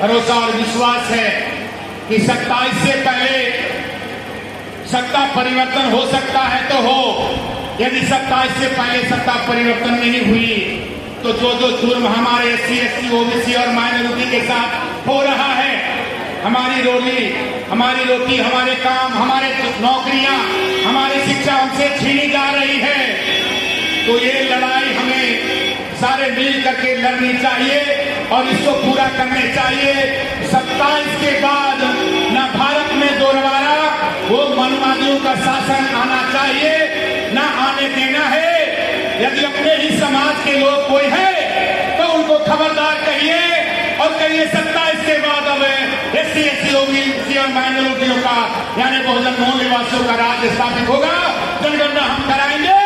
भरोसा और विश्वास है कि 27 से पहले सत्ता परिवर्तन हो सकता है तो हो। यदि 27 से पहले सत्ता परिवर्तन नहीं हुई तो जो जुर्म हमारे SC, ST, OBC और माइनॉरिटी के साथ हो रहा है, हमारी रोटी, हमारे काम, हमारे नौकरियां, हमारी शिक्षा हमसे छीनी जा रही है, तो ये लड़ाई हमें सारे मिल करके लड़नी चाहिए और इसको पूरा करने चाहिए। 27 के बाद न भारत में दोबारा वो मनमानियों का शासन आना चाहिए, न आने देना है। यदि अपने ही समाज के लोग कोई है तो उनको खबरदार कहिए और कहिए 27 के बाद अब SC, ST, OBC और माइनॉरिटियों का यानी बहुजन मूल निवासियों का राज स्थापित होगा। जनगणना हम कराएंगे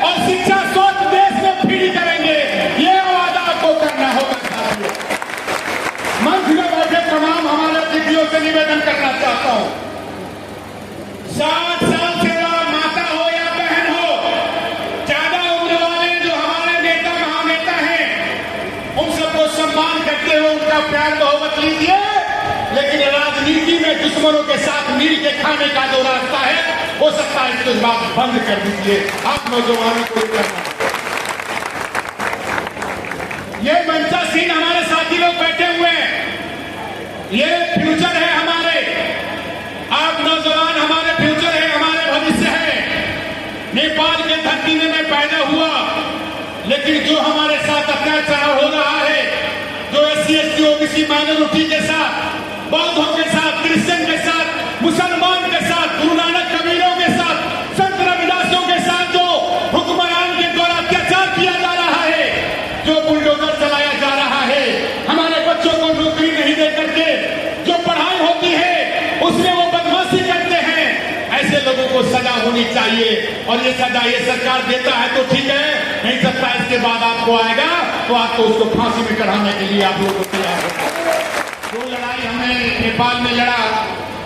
और शिक्षा स्वच्छ देश में फ्री करेंगे। ये वादा आपको करना होगा साथियों। मंच में बैठे तमाम हमारे अतिथियों से निवेदन करना चाहता हूं, 60 साल से माता हो या बहन हो, ज्यादा उम्र वाले जो हमारे नेता महानेता हैं, उन सबको सम्मान करते हुए उनका प्यार बहुमत लीजिए। लेकिन राजनीति में दुश्मनों के साथ मिल के खाने का जो रास्ता है, हो सकता है इसको बात बंद कर दीजिए। आप नौजवानों को करना, ये मंचासीन हमारे साथी लोग बैठे हुए हैं, ये फ्यूचर है हमारे। आप नौजवान हमारे फ्यूचर है, हमारे भविष्य है। नेपाल के धरती में मैं पैदा हुआ, लेकिन जो हमारे साथ अत्याचार हो रहा है, जो SC, ST, OBC माइनॉरिटी के साथ, बौद्धों के साथ, क्रिश्चियन के साथ, मुसलमान के साथ, गुरु नानक कबीरों के साथ, संत रविदासों के साथ जो हुक्मरान के द्वारा अत्याचार किया जा रहा है, जो बुलडोजर चलाया जा रहा है, हमारे बच्चों को नौकरी नहीं दे करके जो पढ़ाई होती है उसमें वो बदमाशी करते हैं, ऐसे लोगों को सजा होनी चाहिए। और ये सजा ये सरकार देता है तो ठीक है, नहीं 27 के बाद आपको आएगा तो आपको उसको फांसी में चढ़ाने के लिए आप लोगों को तैयार होगा। जो लड़ाई हमने नेपाल में लड़ा,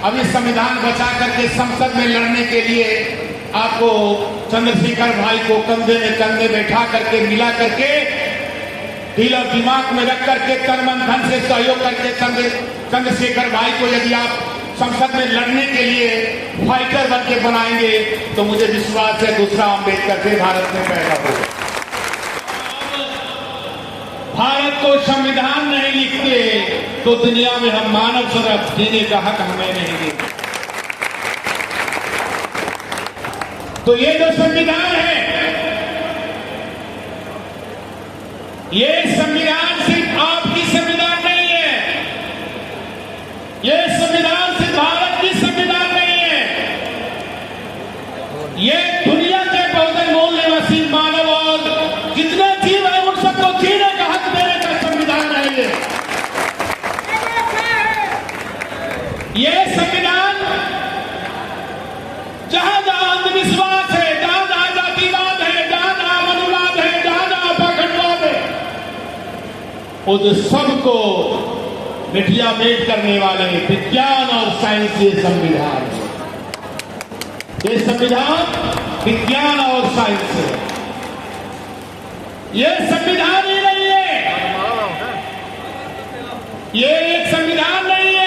अभी संविधान बचा करके संसद में लड़ने के लिए आपको चंद्रशेखर भाई को कंधे में कंधे बैठा करके, मिला करके, दिल और दिमाग में रख करके, तन मन धन से सहयोग करके चंद्रशेखर भाई को यदि आप संसद में लड़ने के लिए फाइटर बन के बनाएंगे तो मुझे विश्वास है दूसरा अम्बेडकर फिर भारत में पैदा होगा। भारत को संविधान नहीं लिखते तो दुनिया में हम मानव स्वरूप जीने का हक हमें नहीं देते। तो ये जो संविधान है, ये संविधान सिर्फ आपकी संविधान नहीं है, ये संविधान सिर्फ भारत की संविधान नहीं है, ये दुनिया के बहुजन मूल निवासी मानव और जितने जीव है उन सबको जीने का हक देने का संविधान है। ये संविधान जहां जहां अंधविश्वास है, जहां जहां जातिवाद है, जहां जहां मनुवाद है, जहां जहां पाखंडवाद है, उन सबको मिटिया मेट करने वाले विज्ञान और साइंस ये संविधान है। ये संविधान विज्ञान और साइंस है। ये संविधान ही नहीं है, ये एक संविधान नहीं है,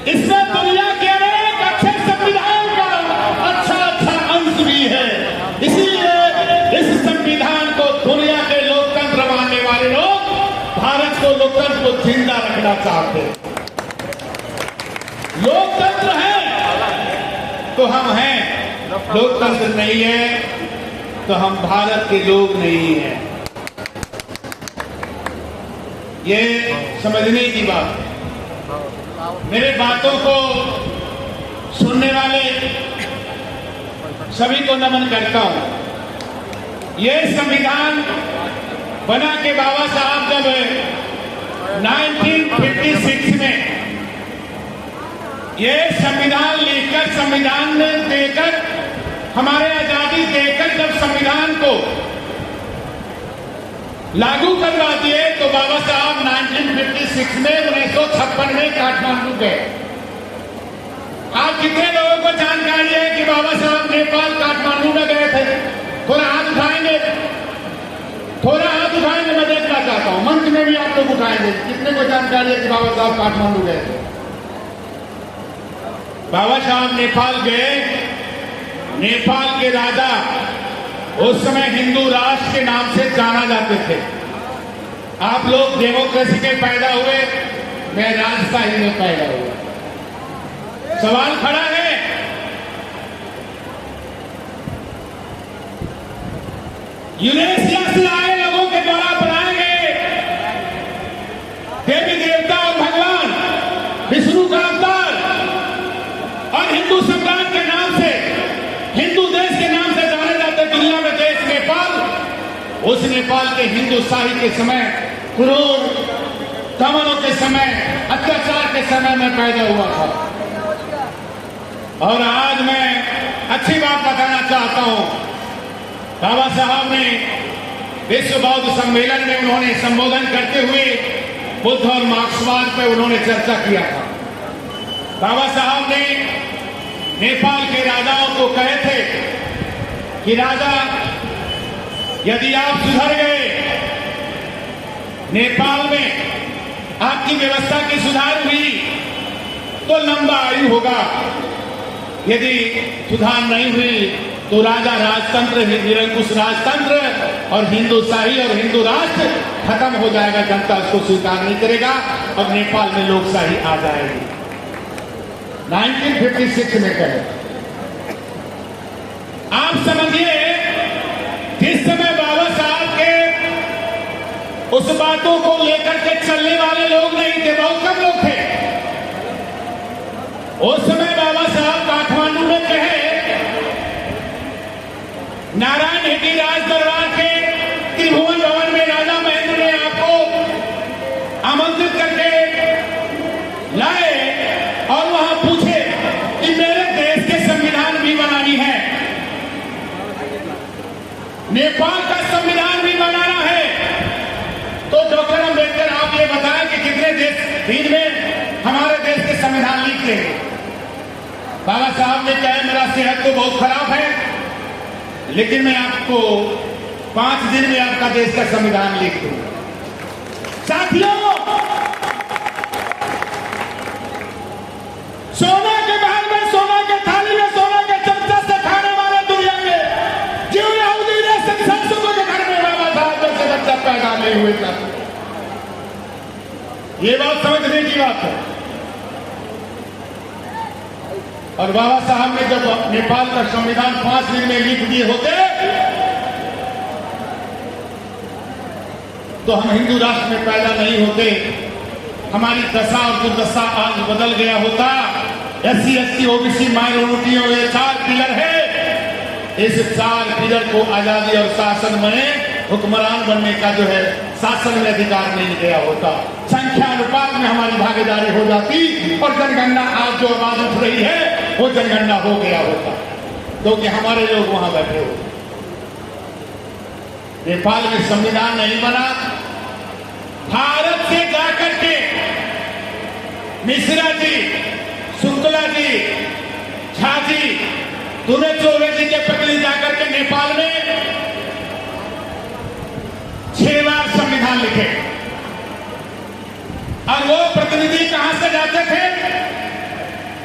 इसमें दुनिया के अनेक अच्छे संविधान का अच्छा अंश भी है। इसीलिए इस संविधान को दुनिया के लोकतंत्र मानने वाले लोग भारत को लोकतंत्र को जिंदा रखना चाहते हैं। लोकतंत्र है तो हम हैं, लोकतंत्र नहीं है तो हम भारत के लोग नहीं हैं। ये समझने की बात है। मेरे बातों को सुनने वाले सभी को नमन करता हूं। ये संविधान बना के बाबा साहब जब 1956 में ये संविधान लिखकर, संविधान में देकर, हमारे आजादी देकर जब संविधान को लागू करवा दिए तो बाबा साहब 1956 में 1956 में काठमांडू गए। आज कितने लोगों को जानकारी है कि बाबा साहब नेपाल काठमांडू में गए थे? थोड़ा हाथ उठाएंगे, थोड़ा हाथ उठाएंगे, मैं देखना चाहता चाहता हूं, मंच में भी आप लोग उठाएंगे, कितने को जानकारी है कि बाबा साहब काठमांडू गए थे? बाबा साहब नेपाल गए। नेपाल के राजा उस समय हिंदू राष्ट्र के नाम से जाना जाते थे। आप लोग डेमोक्रेसी में पैदा हुए, मैं राजशाही में पैदा हुआ। सवाल खड़ा है, यूरेशिया से आए लोगों के द्वारा बनाए गए देवी देवता और भगवान विष्णु का अवतार और हिंदू सम्राट के नाम से, हिंदू देश के नाम से जाने जाते दुनिया में देश नेपाल। उस नेपाल के हिंदू शाही के समय, क्रूर दमनों के समय, अत्याचार के समय में पैदा हुआ था। और आज मैं अच्छी बात बताना चाहता हूं, बाबा साहब ने विश्व बौद्ध सम्मेलन में उन्होंने संबोधन करते हुए बुद्ध और मार्क्सवाद पर उन्होंने चर्चा किया था। बाबा साहब ने नेपाल के राजाओं को कहे थे कि राजा, यदि आप सुधर गए, नेपाल में आपकी व्यवस्था की सुधार हुई तो लंबा आयु होगा, यदि सुधार नहीं हुई तो राजा राजतंत्र, निरंकुश राजतंत्र और हिंदूशाही और हिंदू राष्ट्र खत्म हो जाएगा, जनता उसको स्वीकार नहीं करेगा और नेपाल में लोकशाही आ जाएगी। 1956 में कहे। आप समझिए, जिस समय बाबा साहब के उस बातों को लेकर के चलने वाले लोग नहीं थे, बहुत कम लोग थे। उस समय बाबा साहब काठमांडू में कहे, नारायण हेटी राज दरबार के त्रिभुवन भवन में राजा महेंद्र ने आपको आमंत्रित करके लाए और वहां पूछे कि मेरे देश के संविधान भी बनानी है, नेपाल का संविधान भी बनाना है। तो डॉक्टर अम्बेडकर आप ये बताएं कि कितने दिन में हमारे देश के संविधान लिख लेंगे? बाबा साहब ने कहा, मेरा सेहत तो बहुत खराब है, लेकिन मैं आपको 5 दिन में आपका देश का संविधान लिख दूंगा। साथियों, सोना के महल में, सोना के थाली में, सोना के चमचा से खाने वाले दुनिया में जो यहूदी ने संसदों के घर में बाबा साहब जैसे बच्चा पैदा नहीं हुए था। ये बात समझने की बात है। और बाबा साहब ने जब नेपाल का संविधान 5 दिन में लिख दिए होते तो हम हिंदू राष्ट्र में पैदा नहीं होते, हमारी दशा और दुर्दशा आज बदल गया होता। SC ST OBC माइनॉरिटियों ये 4 पिलर है, इस 4 पिलर को आजादी और शासन में हुक्मरान बनने का जो है शासन में अधिकार नहीं गया होता। संख्या अनुपात में हमारी भागीदारी हो जाती और जनगणना आज जो आवाज उठ रही है वो जनगणना हो गया होता, क्योंकि हमारे लोग वहां बैठे हो। नेपाल में संविधान नहीं बना। भारत से जाकर के मिश्रा जी, शुक्ला जी, झा जी, दुर्गे चौबे जी के प्रतिनिधि जाकर के नेपाल में 6 बार संविधान लिखे। और वो प्रतिनिधि कहां से जाते थे?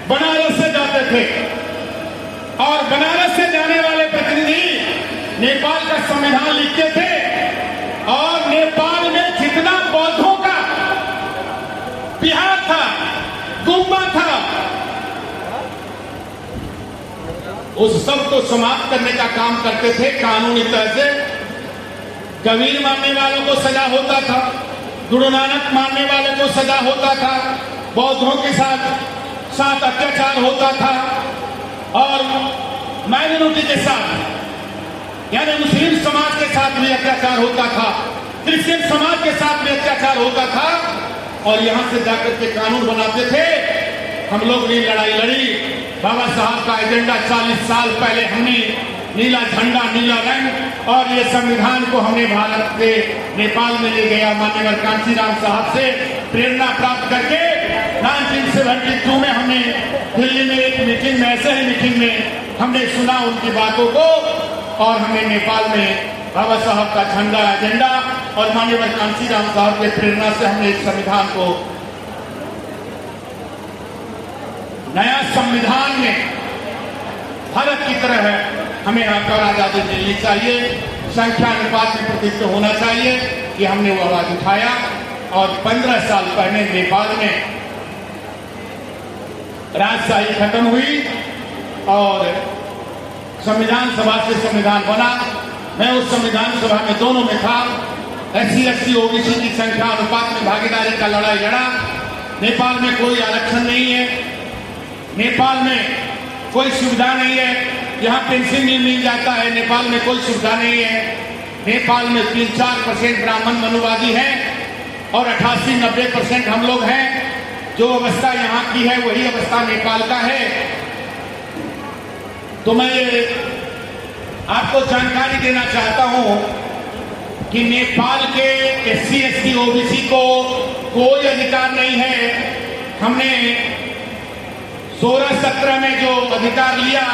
बनारस से जाते थे। और बनारस से जाने वाले प्रतिनिधि नेपाल का संविधान लिखते थे। और नेपाल में जितना बौद्धों का बिहार था, गुम्बा था, उस सब को समाप्त करने का काम करते थे कानूनी तरह से। कबीर मानने वालों को सजा होता था, गुरु नानक मानने वालों को सजा होता था, बौद्धों के साथ अत्याचार होता था और माइनॉरिटी के साथ यानी मुस्लिम समाज के साथ भी अत्याचार होता था, क्रिश्चियन समाज के साथ भी अत्याचार होता था। और यहां से जाकर के कानून बनाते थे। हम लोग ने लड़ाई लड़ी। बाबा साहब का एजेंडा 40 साल पहले हमने नीला झंडा, नीला रंग और ये संविधान को हमने भारत के नेपाल में ले गया। माननीय कांशीराम साहब से प्रेरणा प्राप्त करके 1972 में हमने दिल्ली में एक मीटिंग में, ऐसे ही मीटिंग में हमने सुना उनकी बातों को और हमने नेपाल में बाबा साहब का झंडा, एजेंडा और माननीय कांशीराम साहब के प्रेरणा से हमने इस संविधान को नया संविधान में भारत की तरह है, हमें आकर आजादी मिलनी चाहिए, संख्या अनुपात में प्रतिनिधित्व होना चाहिए। कि हमने वो आवाज उठाया और 15 साल पहले नेपाल में राजशाही खत्म हुई और संविधान सभा से संविधान बना। मैं उस संविधान सभा में दोनों में था। SC ST OBC की संख्या अनुपात में भागीदारी का लड़ाई लड़ा। नेपाल में कोई आरक्षण नहीं है, नेपाल में कोई सुविधा नहीं है, यहाँ पेंशन भी मिल जाता है, नेपाल में कोई सुविधा नहीं है। नेपाल में 3-4% ब्राह्मण मनुवादी हैं और 88-90% हम लोग हैं। जो अवस्था यहाँ की है वही अवस्था नेपाल का है। तो मैं ये आपको जानकारी देना चाहता हूं कि नेपाल के SC ST OBC को कोई अधिकार नहीं है। हमने 16-17 में जो अधिकार लिया,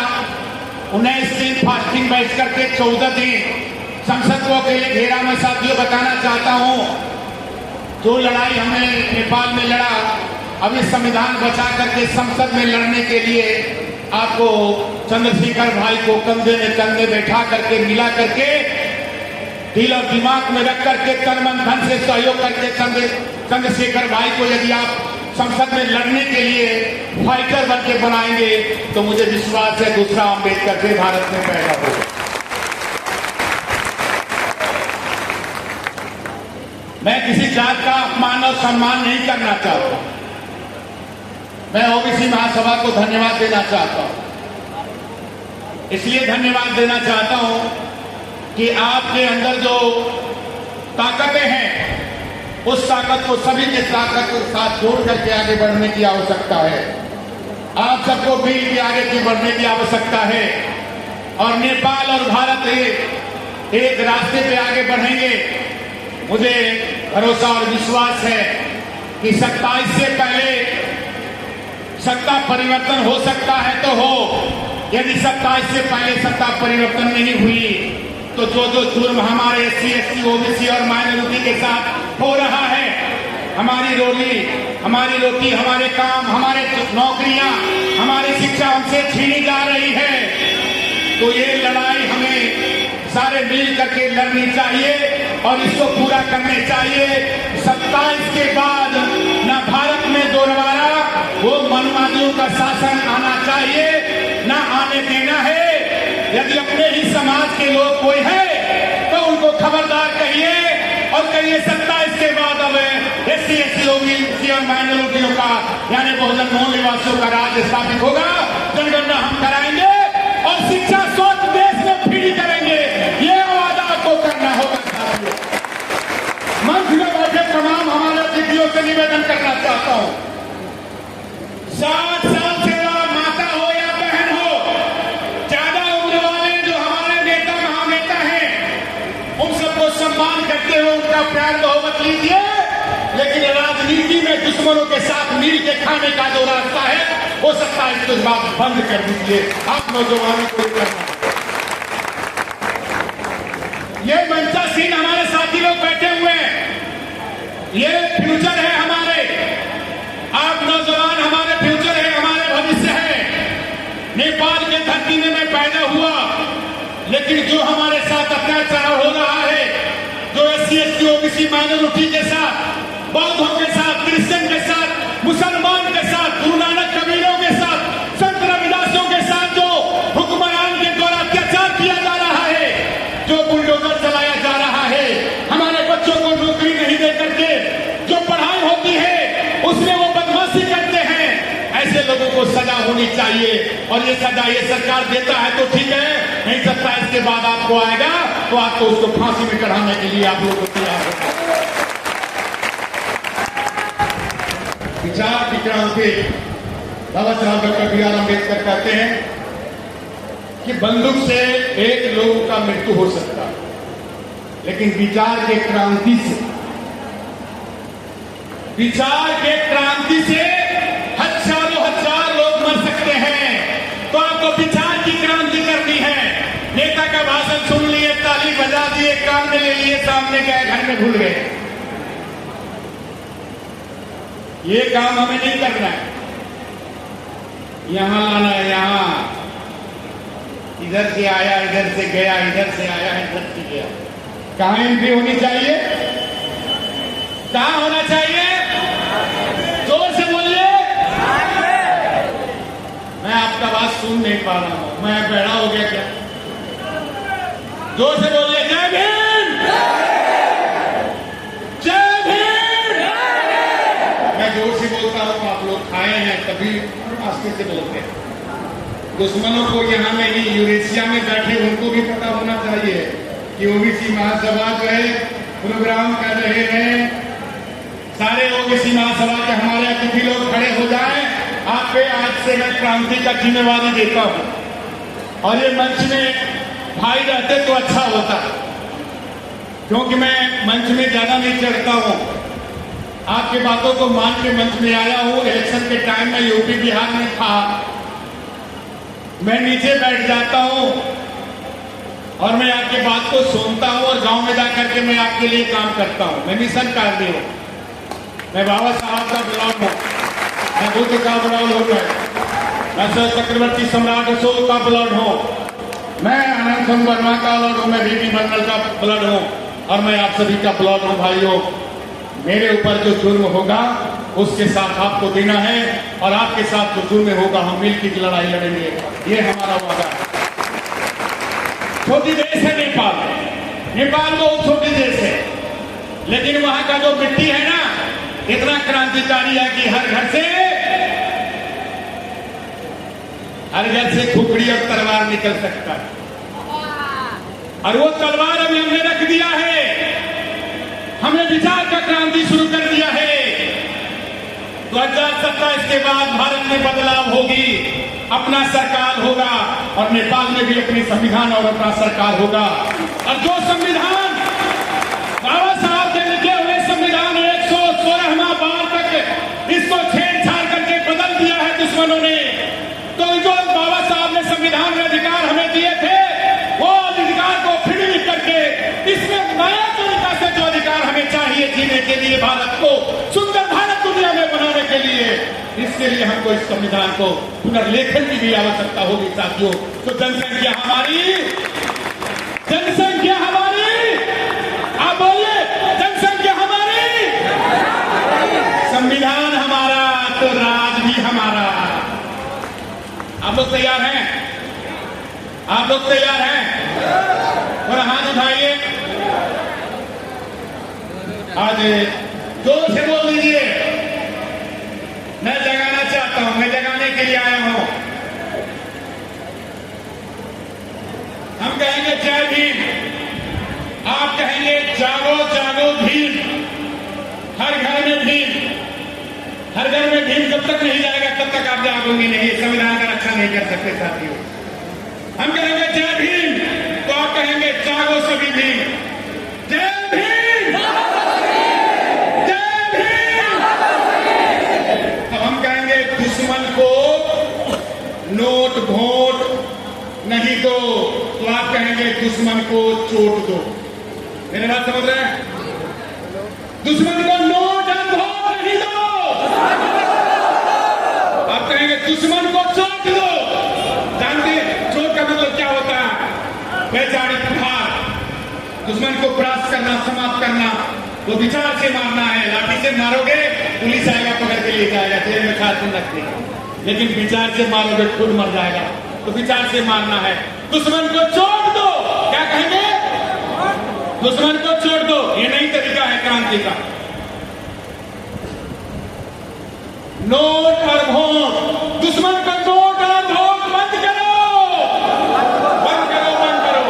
19 दिन फास्टिंग बैठ करके 14 दिन संसद को अकेले घेरा। मैं साथियों बताना चाहता हूं, जो लड़ाई हमने नेपाल में लड़ा, अब इस संविधान बचा करके संसद में लड़ने के लिए आपको चंद्रशेखर भाई को कंधे में कंधे बैठा करके मिला करके दिल और दिमाग में रख करके तन मन धन से सहयोग करके चंद्रशेखर भाई को यदि आप संसद में लड़ने के लिए फाइटर बन के बनाएंगे तो मुझे विश्वास है दूसरा अम्बेडकर फिर भारत में पैदा होगा। मैं किसी जात का अपमान और सम्मान नहीं करना चाहता। मैं OBC महासभा को धन्यवाद देना चाहता हूं। इसलिए धन्यवाद देना चाहता हूं कि आपके अंदर जो ताकतें हैं उस ताकत को सभी के ताकत के साथ जोड़ करके आगे बढ़ने की आवश्यकता है। आप सबको मिल के आगे की बढ़ने की आवश्यकता है और नेपाल और भारत एक रास्ते पे आगे बढ़ेंगे। मुझे भरोसा और विश्वास है कि 27 से पहले सत्ता परिवर्तन हो सकता है तो हो। यदि 27 से पहले सत्ता परिवर्तन नहीं हुई तो जो जुर्म हमारे SC ST OBC और माइनॉरिटी के साथ हो रहा है, हमारी रोटी, हमारे काम, हमारे नौकरियां, हमारी शिक्षा हमसे छीनी जा रही है, तो ये लड़ाई हमें सारे मिल करके लड़नी चाहिए और इसको पूरा करने चाहिए। 27 के बाद न भारत में दोबारा वो मनमानियों का शासन आना चाहिए, न आने देना है। यदि अपने ही समाज के लोग कोई है तो उनको खबरदार कहिए और कहिए 27 के बाद अब SC ST OBC और माइनॉरिटियों का यानी बहुजन मूल निवासियों का राज स्थापित होगा। जनगणना हम कराएंगे और शिक्षा स्वच्छ देश में फ्री करेंगे। ये वादा आपको करना होगा। मंच में बैठे तमाम हमारे अतिथियों से निवेदन करना चाहता हूं, 60 साल से माता हो या बहन हो, ज्यादा उम्र वाले जो हमारे नेता महानेता हैं, उन सबको सम्मान करते हुए उनका प्यार बहुमत लीजिए। लेकिन राजनीति में दुश्मनों के साथ मिल के खाने का जो रास्ता है हो सकता है इसको बात बंद कर दीजिए। आप नौजवानों को करना। ये मंचासीन हमारे साथी लोग बैठे हुए हैं, ये फ्यूचर है हमारे। आप नौजवान हमारे फ्यूचर है, हमारे भविष्य है। नेपाल के धरती में मैं पैदा हुआ, लेकिन जो हमारे साथ अत्याचार हो रहा है, जो SC ST OBC माइनॉरिटी के साथ, बौद्धों के साथ, क्रिश्चियन के साथ, मुसलमान के साथ, गुरु नानक कबीरों के साथ, संत रविदासों के साथ जो हुक्मरान के द्वारा अत्याचार किया जा रहा है, जो बुलडोजर चलाया जा रहा है, हमारे बच्चों को नौकरी नहीं दे करके जो पढ़ाई होती है उसमें वो बदमाशी करते हैं, ऐसे लोगों को सजा होनी चाहिए। और ये सजा ये सरकार देता है तो ठीक है, नहीं 27 के बाद आपको आएगा तो आपको उसको फांसी में चढ़ाने के लिए आप लोग को तैयार होगा। विचार की क्रांति बाबा साहब डॉक्टर BR अम्बेडकर कहते हैं कि बंदूक से एक लोग का मृत्यु हो सकता है, लेकिन विचार के क्रांति से हजार लोग मर सकते हैं। तो आपको विचार की क्रांति करनी है। नेता का भाषण सुन लिए, ताली सजा दी, एक काम में ले लिए, सामने गए, घर में भूल गए। ये काम हमें नहीं करना है, यहां लाना है। यहां इधर से आया, इधर से गया, इधर से आया, इधर से गया। कहां एंट्री होनी चाहिए, कहां होना चाहिए? जोर से बोलिए। मैं आपका बात सुन नहीं पा रहा हूं, मैं बहरा हो गया क्या? जोर से बोलिए। जय भीम, जय भीम। मैं जोर से बोलता हूं, आप लोग खाए हैं तभी आस्ते से बोलते हैं। दुश्मनों को यहाँ में ही यूरेशिया में बैठे उनको भी पता होना चाहिए कि ओबीसी महासभा जो है प्रोग्राम कर रहे हैं। सारे ओबीसी महासभा के हमारे अतिथि लोग खड़े हो जाएं। आप पे आज से मैं क्रांति का जिम्मेवारी देता हूं। और ये मंच में भाई रहते तो अच्छा होता, क्योंकि मैं मंच में ज्यादा नहीं चढ़ता हूं। आपकी बातों को मान के मंच में आया हूं। इलेक्शन के टाइम में यूपी बिहार में था, मैं नीचे बैठ जाता हूं और मैं आपकी बात को सुनता हूं और गांव में जाकर के मैं आपके लिए काम करता हूं। मैं मिशन कार्य हूं, मैं बाबा साहब का ब्लॉग हूं, मैं बुद्ध का ब्लॉग हूं, मैं चक्रवर्ती सम्राट अशोक का ब्लड हूं, मैं आनंद सिंह वर्मा का ब्लड हूं, मैं बीबी मंडल का ब्लड हूं और मैं आप सभी का ब्लड हूं। भाइयों, मेरे ऊपर जो जुर्म होगा उसके साथ आपको देना है और आपके साथ जो जुर्म होगा हम मिलकर की लड़ाई लड़ेंगे। ये हमारा वादा है। छोटी देश है नेपाल, नेपाल बहुत छोटी देश है, लेकिन वहां का जो मिट्टी है ना इतना क्रांतिकारी है कि हर घर से खुपड़ी और तलवार निकल सकता है। और वो तलवार अभी हमने रख दिया है, हमने विचार का क्रांति शुरू कर दिया है। 2027 के बाद भारत में बदलाव होगी, अपना सरकार होगा और नेपाल में भी अपनी संविधान और अपना सरकार होगा। और जो संविधान बाबा साहब के लिखे हुए संविधान 116वां बार तक इसको छेड़छाड़ करके बदल दिया है दुश्मनों ने, तो जो बाबा साहब ने संविधान में अधिकार हमें दिए थे वो अधिकार को फिर करके इसमें नया तरीका से जो अधिकार हमें चाहिए जीने के लिए, भारत को सुंदर भारत दुनिया में बनाने के लिए, इसके लिए हमको इस संविधान को पुनर्लेखन की भी आवश्यकता होगी साथियों। तो जनसंख्या हमारी, आप बोलिए, जनसंख्या हमारी, संविधान हमारा तो राज भी हमारा। आप लोग तैयार हैं? आप लोग तैयार हैं? और हाथ उठाइए, आज जोर से बोल दीजिए। मैं जगाना चाहता हूं, मैं जगाने के लिए आया हूं। हम कहेंगे जय भीम, आप कहेंगे जागो जागो भीम। हर घर में भीम, हर घर में भीम जब तक नहीं जाएगा तब तक आप जागोगे नहीं, संविधान का रक्षा नहीं कर सकते साथियों। हम कहेंगे जय भीम तो आप कहेंगे जागो सभी भीम। जय भीम, जय भीम। अब हम कहेंगे दुश्मन को नोट वोट नहीं दो, तो आप कहेंगे दुश्मन को चोट दो। मेरी बात समझ रहे हैं? दुश्मन को नोट और वोट नहीं दो, आप कहेंगे दुश्मन को चोट दो। जानते चोट का मतलब क्या होता है? वैचारिक प्रहार, दुश्मन को परास्त करना, समाप्त करना। वो विचार से मारना है, लाठी से मारोगे पुलिस आएगा पकड़ के ले जाएगा, जेल में 4 दिन रखते हैं। लेकिन विचार से मारोगे खुद मर जाएगा, तो विचार से मारना है। दुश्मन को चोट दो, क्या कहेंगे? दुश्मन को चोट दो। ये नई तरीका है क्रांति का। नोट और वोट, दुश्मन को नोट और वोट बंद करो, बंद करो, बंद करो।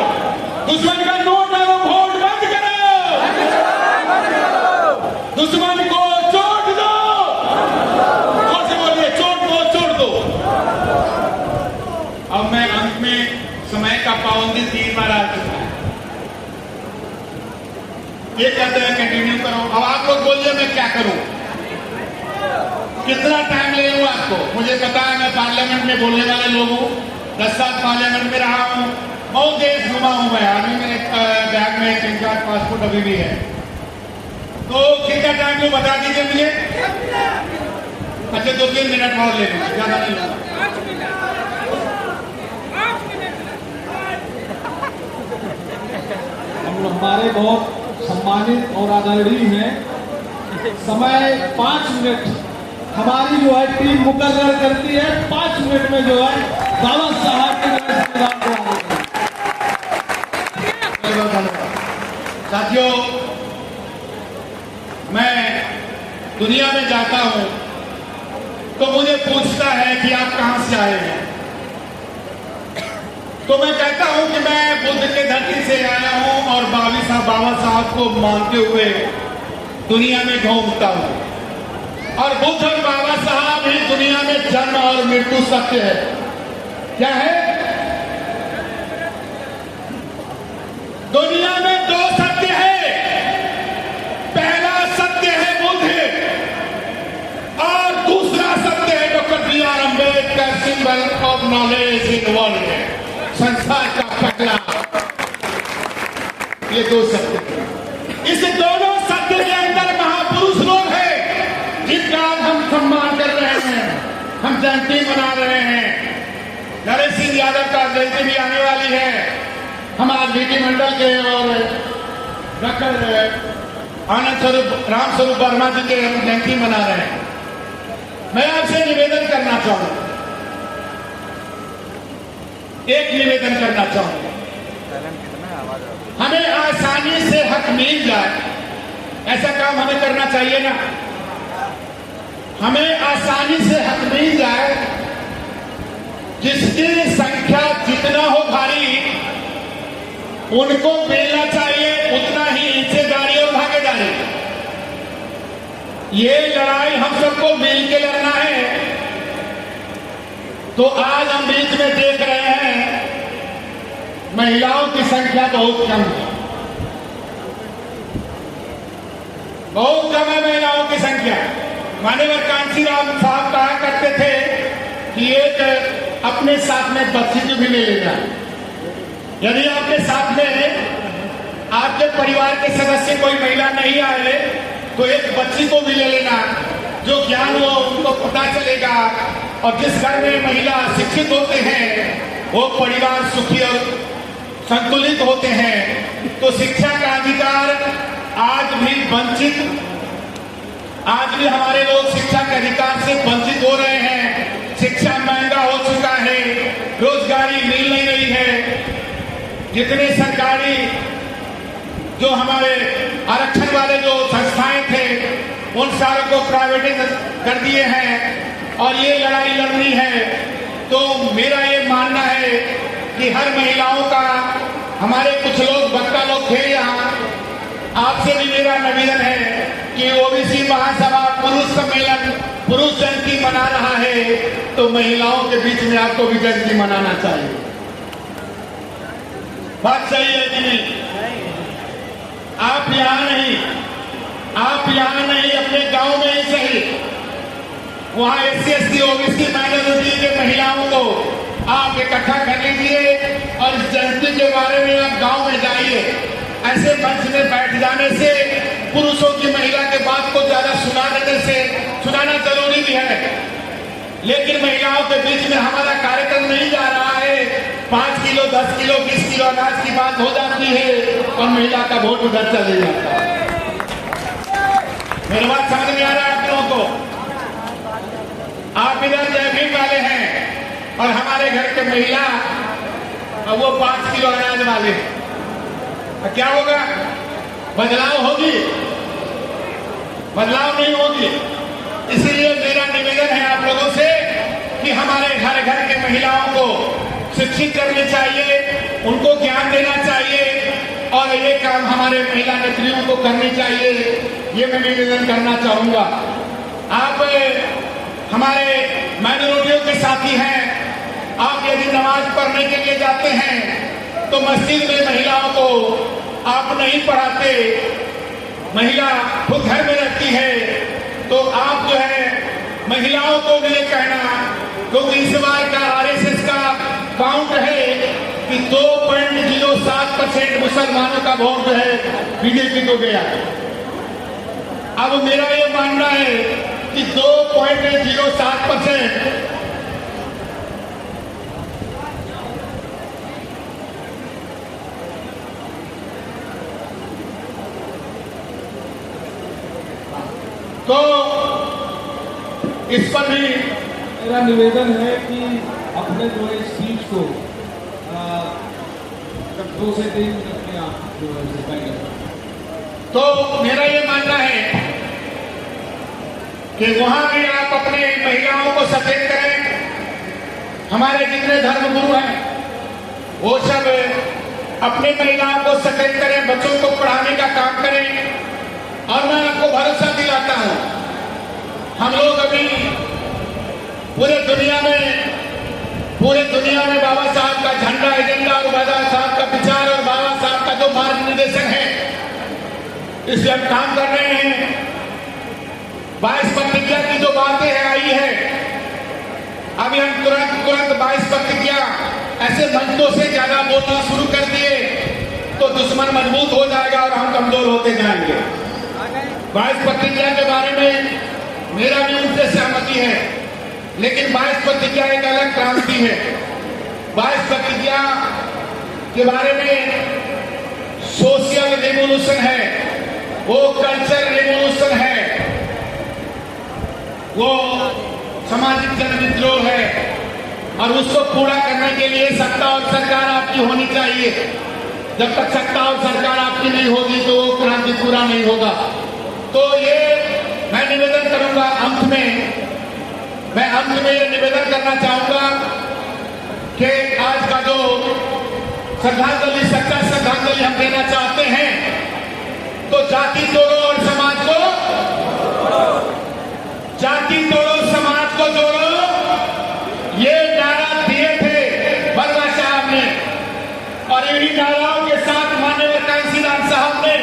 दुश्मन का नोट और वोट बंद करो, दुश्मन को चोट दो। कौन से बोलिए? चोट दो, चोट दो। अब मैं अंत में समय का पाबंदी 3 बार आ चुका है। ये कहते हैं कंटिन्यू करो। अब आप लोग बोलिए मैं क्या करूं, कितना टाइम ले लूं आपको? मुझे पता है मैं पार्लियामेंट में बोलने वाले लोग हूं, 10 साल पार्लियामेंट में रहा हूं, बहुत देश घुमा हूं मैं। आर्मी में बैग में 3-4 पासपोर्ट अभी भी है। तो कितना टाइम को बता दीजिए मुझे। अच्छा 2-3 मिनट और ले लीजिए, ज्यादा नहीं लगा। हमारे बहुत सम्मानित और आदरणीय हैं। समय 5 मिनट हमारी जो है टीम मुकर्रर करती है। 5 मिनट में जो है बाबा साहब के साथियों, मैं दुनिया में जाता हूं तो मुझे पूछता है कि आप कहां से आए हैं। तो मैं कहता हूं कि मैं बुद्ध के धरती से आया हूं और बाबा साहब को मानते हुए दुनिया में घूमता हूं। और बुद्ध और बाबा साहब ही दुनिया में जन्म और मृत्यु सत्य है। क्या है? दुनिया में 2 सत्य है। पहला सत्य है बुद्ध और दूसरा सत्य है doctor B R. Ambedkar, symbol of knowledge in world, संसार का पहला। ये 2 सत्य है। इस दोनों सत्य के अंदर महापुरुष लोग हैं जिनका आज हम सम्मान कर रहे हैं, हम जयंती मना रहे हैं। नरेश सिंह यादव का जयंती भी आने वाली है। हम आज बीटी मंडल के और डॉक्टर आनंद स्वरूप राम स्वरूप वर्मा जी के हम जयंती मना रहे हैं। मैं आपसे निवेदन करना चाहूंगा, एक निवेदन करना चाहूंगा। हमें आसानी से हक मिल जाए ऐसा काम हमें करना चाहिए ना। हमें आसानी से हक मिल जाए, जिसकी संख्या जितना हो भारी उनको मिलना चाहिए उतना ही हिस्सेदारी और भागीदारी। ये लड़ाई हम सबको मिल के लड़ना है। तो आज हम बीच में देख रहे हैं महिलाओं की संख्या बहुत कम है, बहुत कम है महिलाओं की संख्या। माननीय कांशीराम साहब कहा करते थे कि एक अपने साथ में बच्ची को भी ले लेना। यदि आपके साथ में आपके परिवार के सदस्य कोई महिला नहीं आए तो एक बच्ची को भी ले लेना, जो ज्ञान वो उनको पता चलेगा। और जिस घर में महिला शिक्षित होते हैं वो परिवार सुखी और संतुलित होते हैं। तो शिक्षा का अधिकार आज भी हमारे लोग शिक्षा के अधिकार से वंचित हो रहे हैं। शिक्षा महंगा हो चुका है, रोजगारी मिल नहीं रही है। जितने सरकारी जो हमारे आरक्षण वाले जो संस्थाएं थे उन सारों को प्राइवेटाइज कर दिए हैं और ये लड़ाई लड़नी है। तो मेरा ये मानना है कि हर महिलाओं का, हमारे कुछ लोग बक्का लोग थे यहाँ, आपसे भी मेरा निवेदन है कि ओबीसी महासभा पुरुष सम्मेलन पुरुष जयंती मना रहा है तो महिलाओं के बीच में आपको भी जयंती मनाना चाहिए। बात सही है कि नहीं? आप यहां नहीं अपने गांव में ही सही, वहां SC/ST ओबीसी माइनॉरिटी के महिलाओं को आप इकट्ठा कर लीजिए और इस जयंती के बारे में आप गांव में जाइए। ऐसे मंच में बैठ जाने से पुरुषों की महिला के बात को ज्यादा सुनाना जरूरी भी है, लेकिन महिलाओं के बीच में हमारा कार्यक्रम नहीं जा रहा है। 5 किलो 10 किलो 20 किलो अनाज की बात हो जाती है और महिला का वोट उधर चले जाता है। मेरी बात समझ में आ रहा है आप लोगों को? आप इधर जय भीम वाले हैं और हमारे घर के महिला और वो 5 किलो अनाज वाले, तो क्या होगा? बदलाव होगी? बदलाव नहीं होगी। इसलिए मेरा निवेदन है आप लोगों से कि हमारे घर घर के महिलाओं को शिक्षित करनी चाहिए, उनको ज्ञान देना चाहिए और ये काम हमारे महिला नेत्रियों को करनी चाहिए। ये मैं निवेदन करना चाहूंगा। आप हमारे माइनॉरिटियों के साथी हैं, आप यदि नमाज पढ़ने के लिए जाते हैं तो मस्जिद में महिलाओं को आप नहीं पढ़ाते, महिला खुद घर में रहती है, तो आप जो है महिलाओं को भी कहना, क्योंकि इस बार का RSS का काउंट है कि 2.07% मुसलमानों का वोट जो है बीजेपी को गया। अब मेरा ये मानना है कि 2.07% तो इस पर भी मेरा निवेदन है कि अपने जो है स्पीच को 2 से 3 मिनट में आप जो है उसे तय करें। तो मेरा ये मानना है कि वहां भी आप अपने महिलाओं को सचेत करें। हमारे जितने धर्मगुरु हैं वो सब अपने महिलाओं को सचेत करें, बच्चों को पढ़ाने का काम करें। और मैं आपको भरोसा दिलाता हूं, हम लोग अभी पूरे दुनिया में बाबा साहब का झंडा, एजेंडा और बाबा साहब का विचार और बाबा साहब का जो मार्ग निर्देशन है, इसलिए हम काम कर रहे हैं। 22 प्रतिज्ञा की जो बातें हैं आई है, अभी हम तुरंत 22 प्रतिज्ञा ऐसे मंचों से ज्यादा बोलना शुरू कर दिए तो दुश्मन मजबूत हो जाएगा और हम कमजोर होते जाएंगे। 22 प्रतिज्ञा के बारे में मेरा भी उनसे सहमति है, लेकिन 22 प्रतिज्ञा एक अलग क्रांति है। 22 प्रतिज्ञा के बारे में सोशल रेवोल्यूशन है, वो कल्चर रेवोल्यूशन है, वो सामाजिक जन विद्रोह है। और उसको पूरा करने के लिए सत्ता और सरकार आपकी होनी चाहिए। जब तक सत्ता और सरकार आपकी नहीं होगी तो वो क्रांति पूरा नहीं होगा। तो ये मैं निवेदन करूंगा, अंत में ये निवेदन करना चाहूंगा कि आज का जो श्रद्धांजलि, सच्चा श्रद्धांजलि हम देना चाहते हैं, तो जाति तोड़ो और समाज को, जाति तोड़ो समाज को जोड़ो, ये नारा दिए थे बरवा साहब ने। और इन्हीं नाराओं के साथ माननीय कांसीराम साहब ने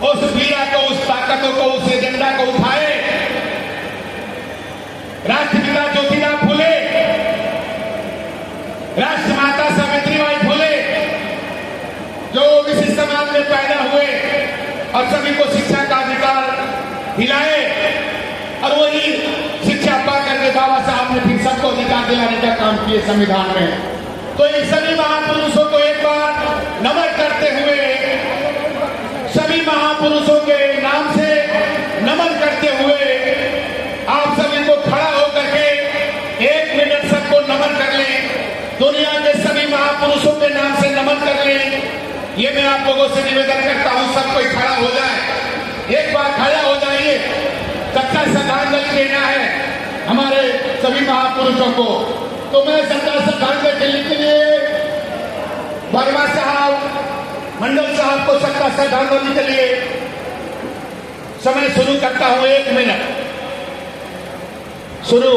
उस वीरा को, उस ताकतों को, उस एजेंडा को उठाए। राष्ट्रपिता ज्योतिराव फुले, राष्ट्रमाता सावित्रीबाई फुले, जो इसी समाज में पैदा हुए और सभी को शिक्षा का अधिकार दिलाए, और वही शिक्षा पा करके बाबा साहब ने फिर सबको अधिकार दिलाने का काम किए संविधान में। तो इन सभी महापुरुषों को एक बार नमन करते हुए, सभी महापुरुषों के नाम से नमन करते हुए, आप सभी को खड़ा होकर के 1 मिनट सबको नमन कर लें, दुनिया के सभी महापुरुषों के नाम से नमन कर लें। ये मैं आप लोगों से निवेदन करता हूं, सब कोई खड़ा हो जाए, एक बार खड़ा हो जाइए। सच्चा श्रद्धांजलि देना है हमारे सभी महापुरुषों को। तो मैं सच्चा श्रद्धांजलि के लिए वर्मा साहब, मंडल साहब को सच्चा श्रद्धांजलि के लिए समय शुरू करता हूं। 1 मिनट शुरू।